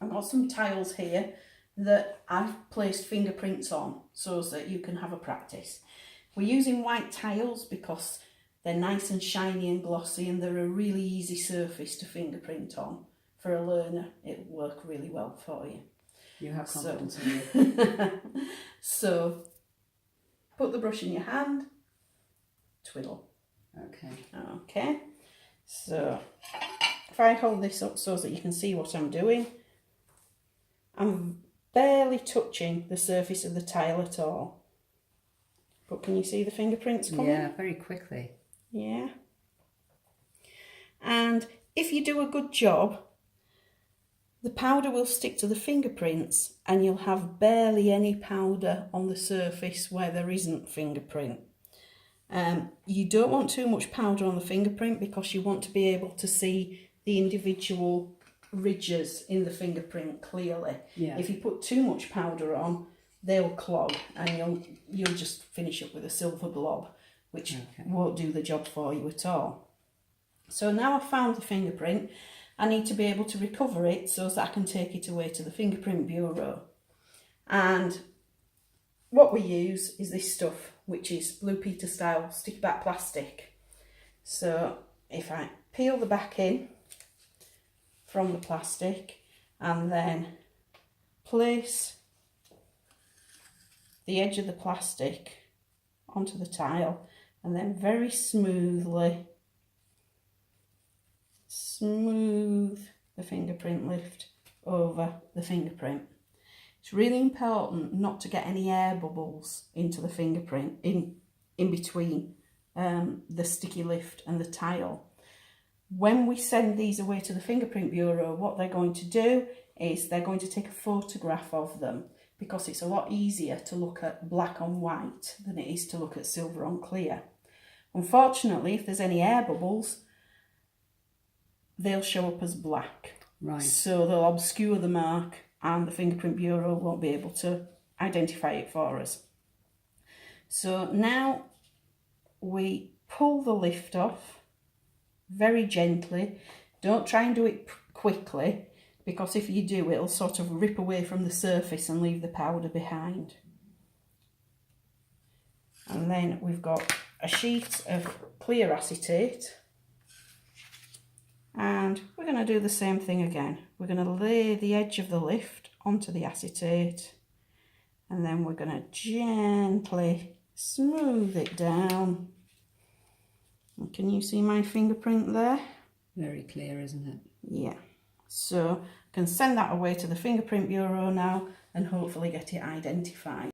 I've got some tiles here that I've placed fingerprints on so that you can have a practice. We're using white tiles because they're nice and shiny and glossy, and they're a really easy surface to fingerprint on. For a learner, it'll work really well for you. You have confidence in you. So, put the brush in your hand, twiddle. Okay. Okay, so if I hold this up so that you can see what I'm doing, I'm barely touching the surface of the tile at all. But can you see the fingerprints coming? Yeah, very quickly. Yeah. And if you do a good job, the powder will stick to the fingerprints and you'll have barely any powder on the surface where there isn't fingerprint. You don't want too much powder on the fingerprint because you want to be able to see the individual ridges in the fingerprint clearly. Yeah. If you put too much powder on, they'll clog and you'll just finish up with a silver blob, which won't do the job for you at all. So now I've found the fingerprint, I need to be able to recover it so that I can take it away to the fingerprint bureau. And what we use is this stuff, which is Blue Peter style sticky back plastic. So if I peel the back in from the plastic and then place the edge of the plastic onto the tile and then very smoothly smooth the fingerprint lift over the fingerprint. It's really important not to get any air bubbles into the fingerprint in between the sticky lift and the tile. When we send these away to the fingerprint bureau, what they're going to do is they're going to take a photograph of them, because it's a lot easier to look at black on white than it is to look at silver on clear. Unfortunately, if there's any air bubbles, they'll show up as black. Right. So they'll obscure the mark and the fingerprint bureau won't be able to identify it for us. So now we pull the lift off very gently. Don't try and do it quickly, because if you do, it'll sort of rip away from the surface and leave the powder behind. And then we've got a sheet of clear acetate, and we're going to do the same thing again. We're going to lay the edge of the lift onto the acetate, and then we're going to gently smooth it down. And can you see my fingerprint there? Very clear, isn't it? Yeah. So I can send that away to the fingerprint bureau now and hopefully get it identified.